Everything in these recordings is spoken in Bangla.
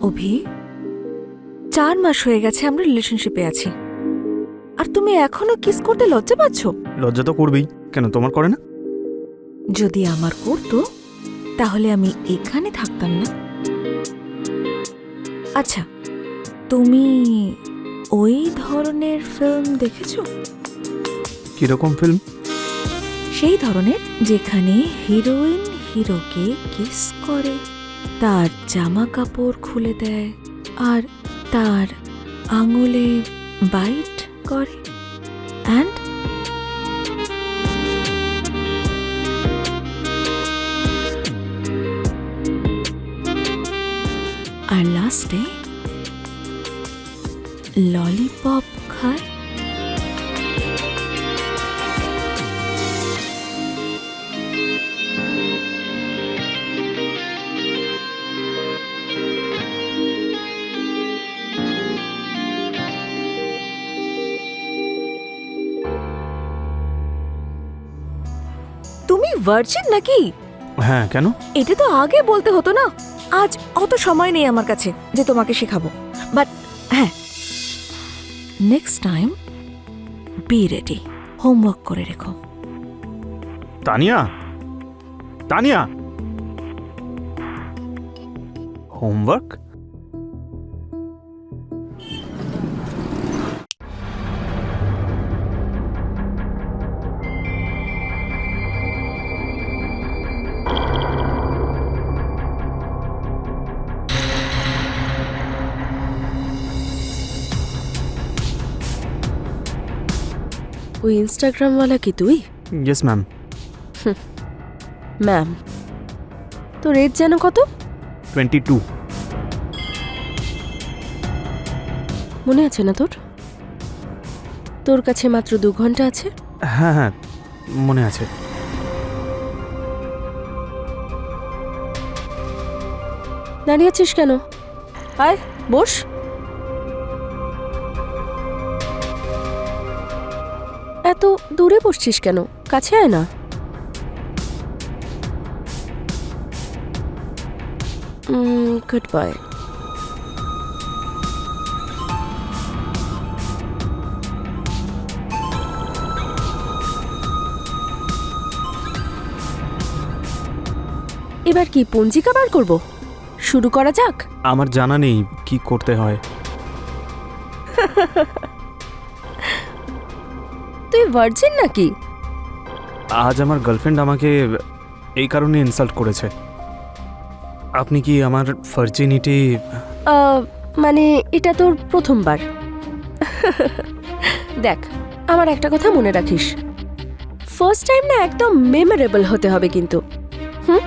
অভি, 4 মাস হয়ে গেছে আমরা রিলেশনশিপে আছি, আর তুমি এখনো কিস করতে লজ্জা পাচ্ছ? লজ্জা তো করবেই, কেন তোমার করে না? যদি আমার করতো তাহলে আমি এখানে থাকতাম না। আচ্ছা, তুমি ওই ধরনের ফিল্ম দেখেছো? কিরকম ফিল্ম? সেই ধরনের যেখানে হিরোইন হিরোকে কিস করে, তার জামা কাপড় খুলে দেয় আর তার আঙুলে বাইট করে, অ্যান্ড আর লাস্টে ললিপপ খায়। তুমি ভার্জিন নাকি? হ্যাঁ, কেন? এটা তো আগে বলতে হতো না। আজ অত সময় নেই আমার কাছে যে তোমাকে শেখাবো, বাট হ্যাঁ, next time be ready, homework করে রেখো। তানিয়া, তানিয়া, হোমওয়ার্ক? ওই ইনস্টাগ্রামওয়ালা কি তুই? Yes ma'am. ম্যাম, তোর এজ যেন কত? 22। মনে আছে না তোর? তোর কাছে মাত্র 2 ঘন্টা আছে। হ্যাঁ হ্যাঁ, মনে আছে। দাঁড়িয়ে আছিস কেন? আয় বস। এত দূরে বসছিস কেন? কাছে আয় না। Good bye. এবার কি পঞ্জিকা বার করব? শুরু করা যাক। আমার জানা নেই কি করতে হয়। তুই ভার্জিন নাকি? আজ আমার গার্লফ্রেন্ড আমাকে এই কারণে ইনসাল্ট করেছে। আপনি কি আমার ভার্জিনিটি? মানে এটা তোর প্রথমবার। দেখ, আমার একটা কথা মনে রাখিস, ফার্স্ট টাইম না একদম মেমোরেবল হতে হবে কিন্তু। হুম?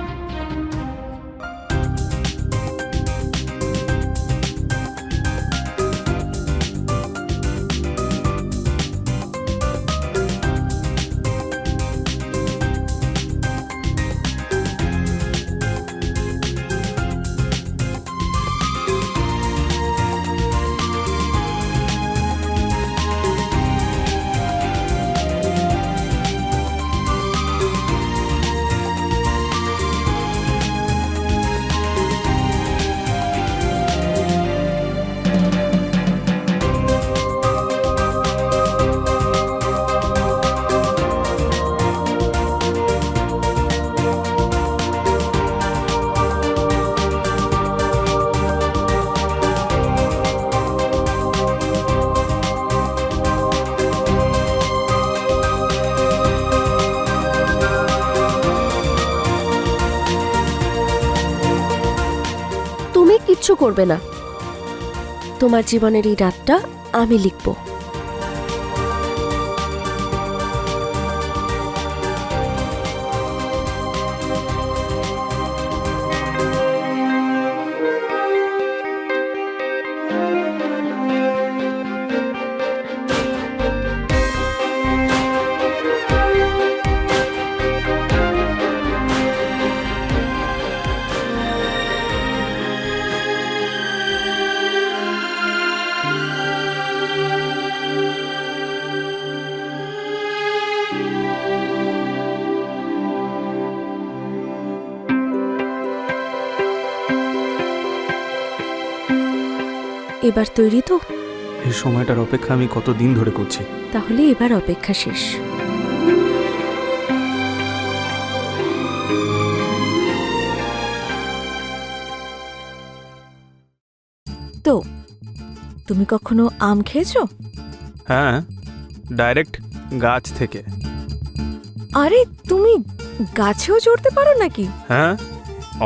তুমি কিচ্ছু করবে না। তোমার জীবনের এই রাতটা আমি লিখব। এবার তৈরি তো? এই সময়টার অপেক্ষা আমি কতদিন ধরে করছি। তাহলে এবার অপেক্ষা শেষ। তো তুমি কখনো আম খেয়েছো? হ্যাঁ, ডাইরেক্ট গাছ থেকে। আরে তুমি গাছেও চড়তে পারো নাকি? হ্যাঁ,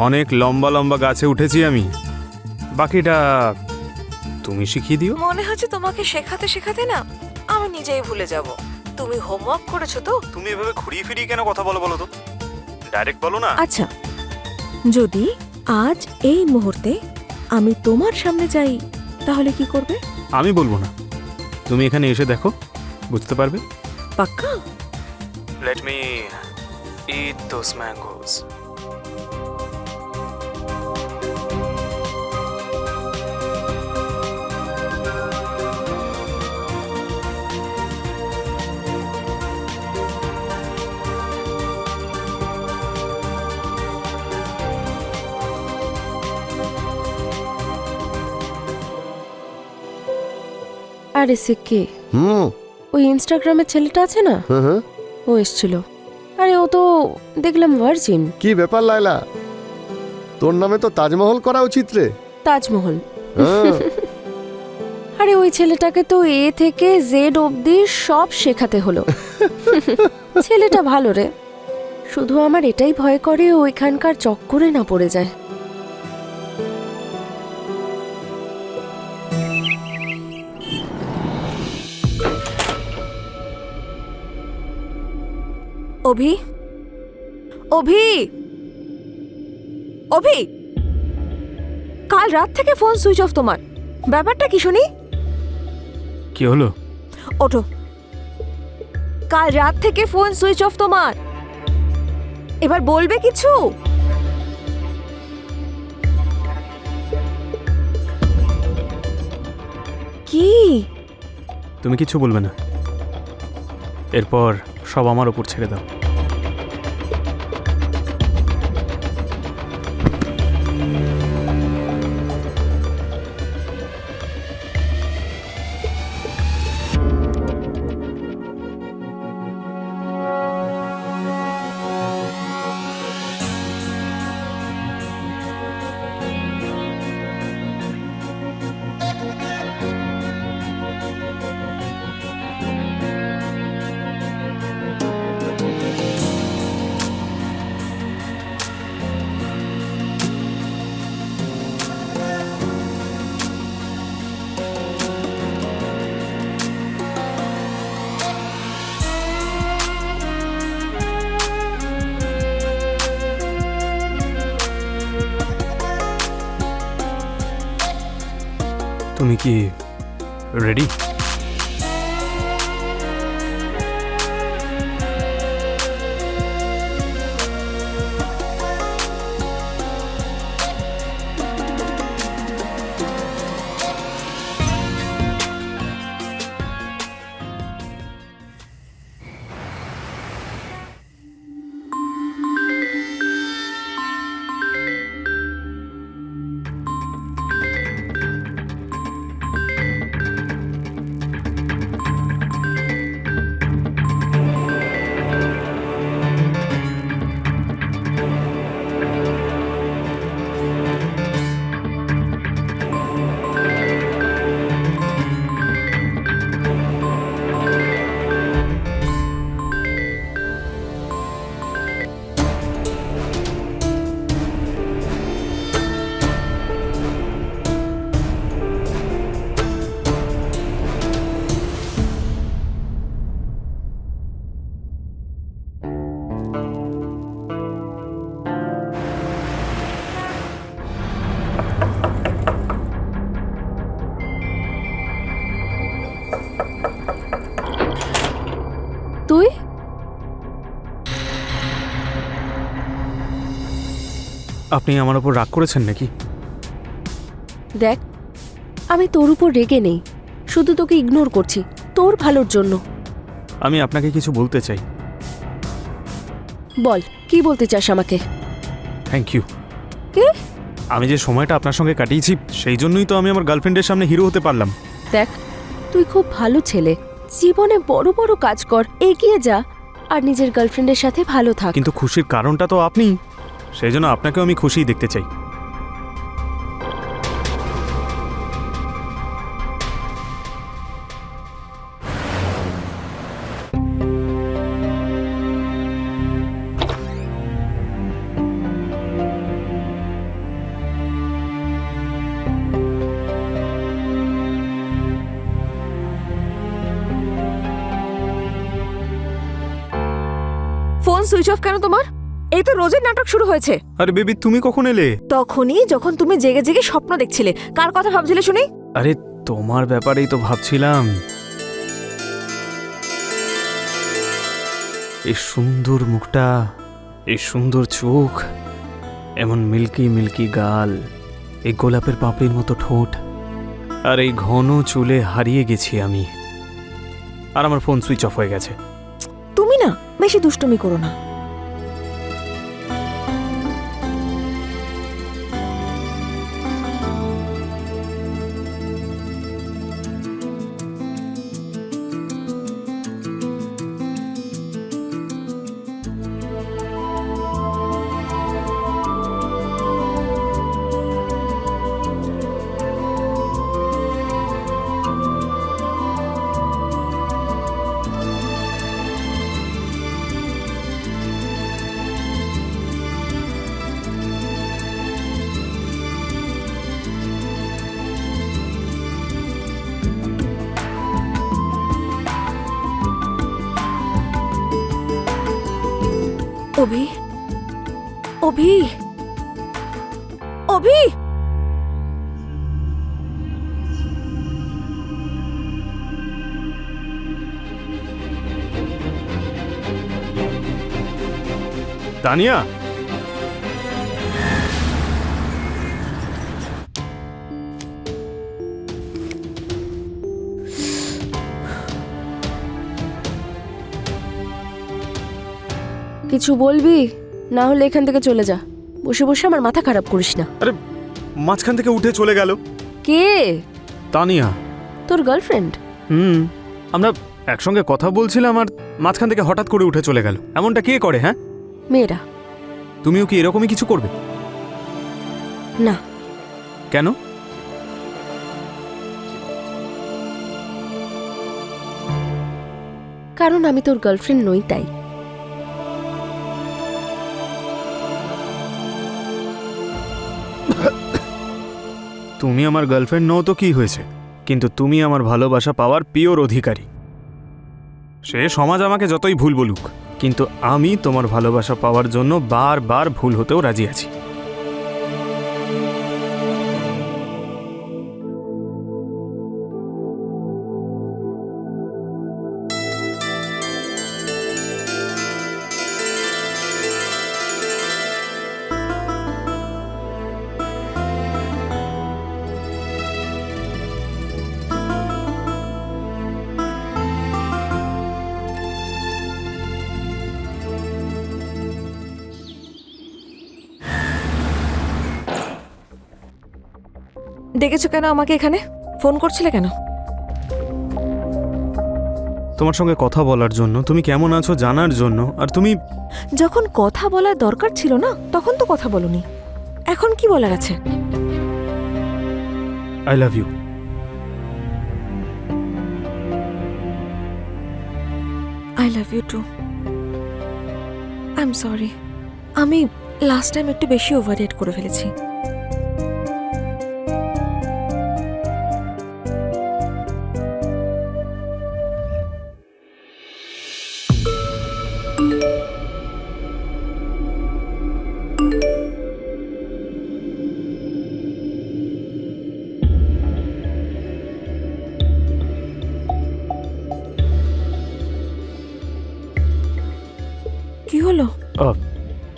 অনেক লম্বা লম্বা গাছে উঠেছি আমি। বাকিটা তুমি শিখিয়ে দিও। মনে হচ্ছে তোমাকে শেখাতে শেখাতে না আমি নিজেই ভুলে যাব। তুমি হোমওয়ার্ক করেছো তো? তুমি এভাবে ঘুরিয়ে ফিরিয়ে কেন কথা বলো তো? ডাইরেক্ট বলো না। আচ্ছা, যদি আজ এই মুহূর্তে আমি তোমার সামনে যাই তাহলে কি করবে? আমি বলবো না, তুমি এখানে এসে দেখো, বুঝতে পারবে। পাক্কা? Let me eat those mangoes. আরে সে কে? ওই ইনস্টাগ্রামের ছেলেটা আছে না, হ্যাঁ, ও এসেছিল। আরে ও তো দেখলাম ভার্জিন। কি ব্যাপার লায়লা, তোর নামে তো তাজমহল করা উচিত রে। তাজমহল? হ্যাঁ। আরে ওই ছেলেটাকে তো এ থেকে জেড অবধি সব শেখাতে হলো। ছেলেটা ভালো রে, শুধু আমার এটাই ভয় করে ওইখানকার চক্করে না পড়ে যায়। অভি, অভি, অভি, কাল রাত থেকে ফোন সুইচ অফ তোমার। ব্যাপারটা কি শুনি? কি হলো? ওঠো, কাল রাত থেকে ফোন সুইচ অফ তোমার। এবার বলবে কিছু? কি? তুমি কিছু বলবে না, এরপর সব আমার ওপর ছেড়ে দাও। তুমি কি রেডি? তুই? আপনি আমার ওপর রাগ করেছেন নাকি? দেখ, আমি তোর উপর রেগে নেই, শুধু তোকে ইগনোর করছি তোর ভালোর জন্য। আমি আপনাকে কিছু বলতে চাই। বল, কি বলতে চাস আমাকে? Thank you. কি? আমি যে সময়টা আপনার সঙ্গে কাটিয়েছি সেই জন্যই তো আমি আমার গার্লফ্রেন্ডের সামনে হিরো হতে পারলাম। দেখ, তুই খুব ভালো ছেলে, জীবনে বড় বড় কাজ কর, এগিয়ে যা আর নিজের গার্লফ্রেন্ডের সাথে ভালো থাক। কিন্তু খুশির কারণটা তো আপনি, সেই জন্য আপনাকেও আমি খুশিই দেখতে চাই। ফোন সুইচ অফ কেন তোমার? এই তো রোজের নাটক শুরু হয়েছে। আরে বেবি, তুমি কখন এলে? তখনই যখন তুমি জেগে জেগে স্বপ্ন দেখছিলে। কার কথা ভাবছিলে শুনি? আরে তোমার ব্যাপারেই তো ভাবছিলাম। এই সুন্দর মুখটা, এই সুন্দর চোখ, এমন মিল্কি মিল্কি গাল, এই গোলাপের পাপড়ির মতো ঠোঁট, আর এই ঘন চুলে হারিয়ে গেছি আমি। আর আমার ফোন সুইচ অফ হয়ে গেছে। তুমি না বেশি দুষ্টুমি করো না। অভি, অভি, অভি, তানিয়া, কিছু বলবি? না হলে এখান থেকে চলে যা। বসে বসে আমার মাথা খারাপ করিস না। আরে মাঝখান থেকে উঠে চলে গেল। কে? তানিয়া। তোর গার্লফ্রেন্ড? আমরা একসঙ্গে কথা বলছিলাম আর মাঝখান থেকে হঠাৎ করে উঠে চলে গেল। এমনটা কে করে? হ্যাঁ, মেয়েরা। তুমিও কি এরকমই কিছু করবে? না। কেন? কারণ আমি তোর গার্লফ্রেন্ড নই, তাই। তুমি আমার গার্লফ্রেন্ড নও তো কি হয়েছে, কিন্তু তুমি আমার ভালোবাসা পাওয়ার পিওর অধিকারী। সে সমাজ আমাকে যতই ভুল বলুক, কিন্তু আমি তোমার ভালোবাসা পাওয়ার জন্য বারবার ভুল হতেও রাজি আছি। ডেকেছো কেন আমাকে এখানে? ফোন করছিলে কেন? তোমার সঙ্গে কথা বলার জন্য, তুমি কেমন আছো জানার জন্য। আর তুমি যখন কথা বলার দরকার ছিল না তখন তো কথা বলনি। এখন কি বলার আছে? I love you. I love you too. I am sorry, আমি লাস্ট টাইম একটু বেশি ওভার রিয়েক্ট করে ফেলেছি। কি হলো?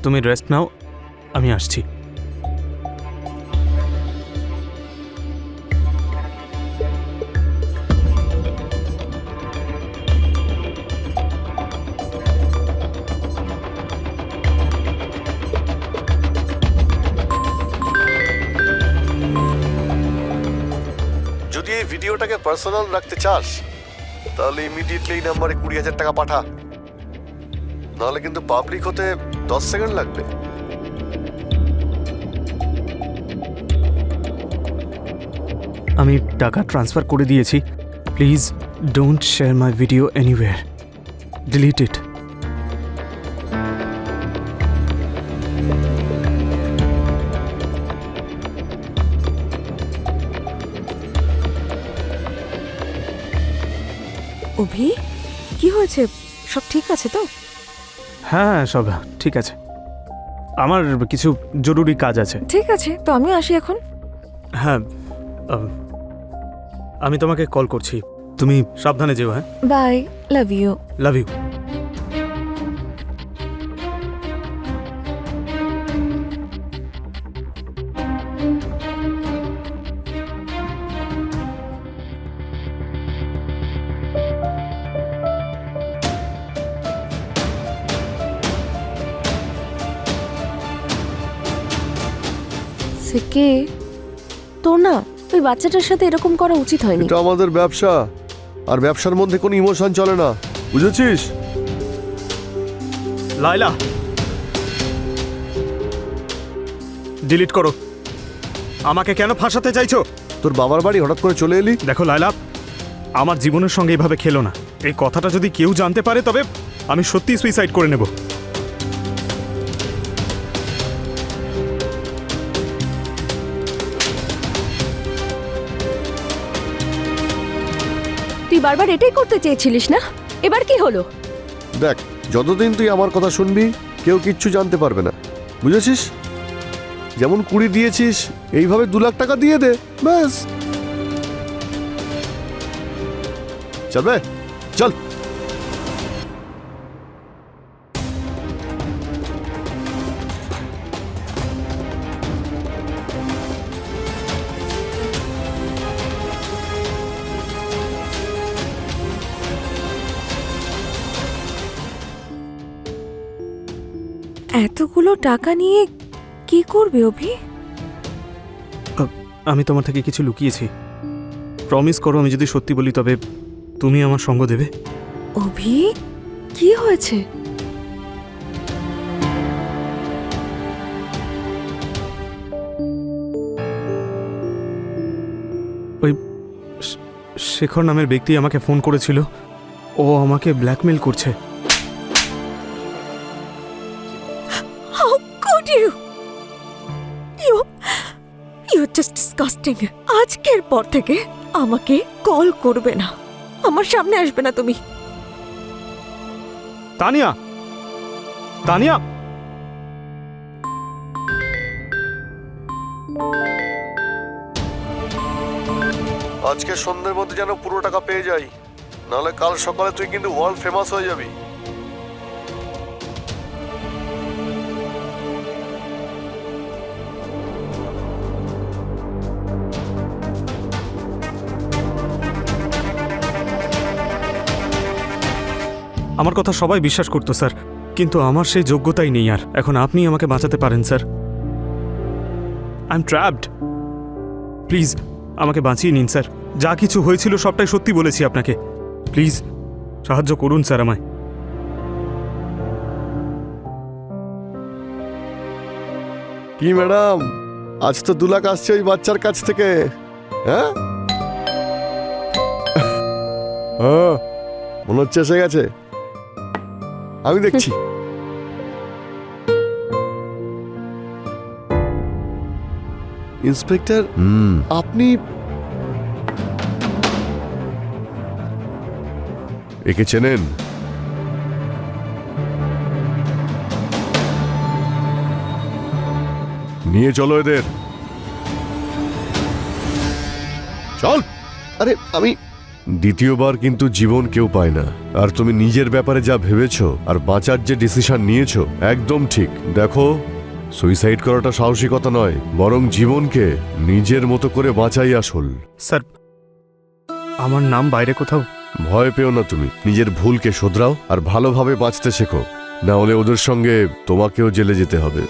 তুমি রেস্ট নাও, আমি আসছি। ছেলেটাকে পার্সোনাল রাখতে চাস তাহলে ইমিডিয়েটলি এই নাম্বারে 20,000 টাকা পাঠা, নাহলে কিন্তু পাবলিক হতে 10 সেকেন্ড লাগবে। আমি টাকা ট্রান্সফার করে দিয়েছি। Please don't share my video anywhere, delete it. Abhi, কি হয়েছে? সব ঠিক আছে তো? হ্যাঁ, সব ঠিক আছে। আমার কিছু জরুরি কাজ আছে। ঠিক আছে, তো আমিও আসি এখন। হ্যাঁ, আমি তোমাকে কল করছি, তুমি সাবধানে যেও। হ্যাঁ, bye, love you. Love you. সে কে? তো না, ওই বাচ্চাটার সাথে এরকম করা উচিত হয়নি। এটা আমাদের ব্যবসা, আর ব্যবসার মধ্যে কোনো ইমোশন চলে না, বুঝেছিস? লাইলা, ডিলিট করো। আমাকে কেন ফাঁসাতে চাইছো? তোর বাবার বাড়ি হঠাৎ করে চলে এলি? দেখো লাইলা, আমার জীবনের সঙ্গে এইভাবে খেলো না। এই কথাটা যদি কেউ জানতে পারে তবে আমি সত্যি সুইসাইড করে নেব। তুই বারবার এটাই করতে চেয়েছিলিস না? এবার কি হলো? দেখ, যতদিন তুই আমার কথা শুনবি কেউ কিচ্ছু জানতে পারবে না, বুঝেছিস? যেমন 20 দিয়েছিস, এইভাবে 2 লাখ টাকা দিয়ে দে, ব্যাস। চলবে, চল। এতগুলো টাকা নিয়ে কি করবে অভি? আমি তোমার থেকে কিছু লুকিয়েছি। প্রমিস করো, আমি যদি সত্যি বলি তবে তুমি আমার সঙ্গ দেবে। অভি, কি হয়েছে? ওই শেখর নামের ব্যক্তি আমাকে ফোন করেছিল, ও আমাকে ব্ল্যাকমেল করছে। How could you? You're just disgusting. আজকের পর থেকে আমাকে কল করবে না, আমার সামনে আসবে না তুমি। তানিয়া, তানিয়া, আজকে সন্ধ্যের মধ্যে যেন পুরো টাকা পেয়ে যাই, নাহলে কাল সকালে তুই কিন্তু ওয়ার্ল্ড ফেমাস হয়ে যাবি। আমার কথা সবাই বিশ্বাস করতো স্যার, কিন্তু আমার সেই যোগ্যতাই নেই আর। এখন আপনি আমাকে বাঁচাতে পারেন sir. I am trapped. Please আমাকে বাঁচিয়ে নিন স্যার। যা কিছু হয়েছিল সবটাই সত্যি বলেছি আপনাকে। প্লিজ সাহায্য করুন স্যার আমায়। কি ম্যাডাম, আজ তো 2 লাখ আসছে ওই বাচ্চার কাছ থেকে। হ্যাঁ, হ্যাঁ, মনে হচ্ছে এসে গেছে। আমি দেখছি। ইন্সপেক্টর, আপনি একে চেনেন? নিয়ে চলো এদের। চল। আরে আমি দ্বিতীয়বার কিন্তু জীবন কেউ পায় না, আর তুমি নিজের ব্যাপারে যা ভেবেছো আর বাঁচার যে ডিসিশন নিয়েছো একদম ঠিক। দেখো, সুইসাইড করাটা সাহসিকতা নয়, বরং জীবনকে নিজের মতো করে বাঁচাই আসল। স্যার, আমার নাম বাইরে কোথাও। ভয় পেও না, তুমি নিজের ভুলকে শোধরাও আর ভালোভাবে বাঁচতে শেখো, না হলে ওদের সঙ্গে তোমাকেও জেলে যেতে হবে।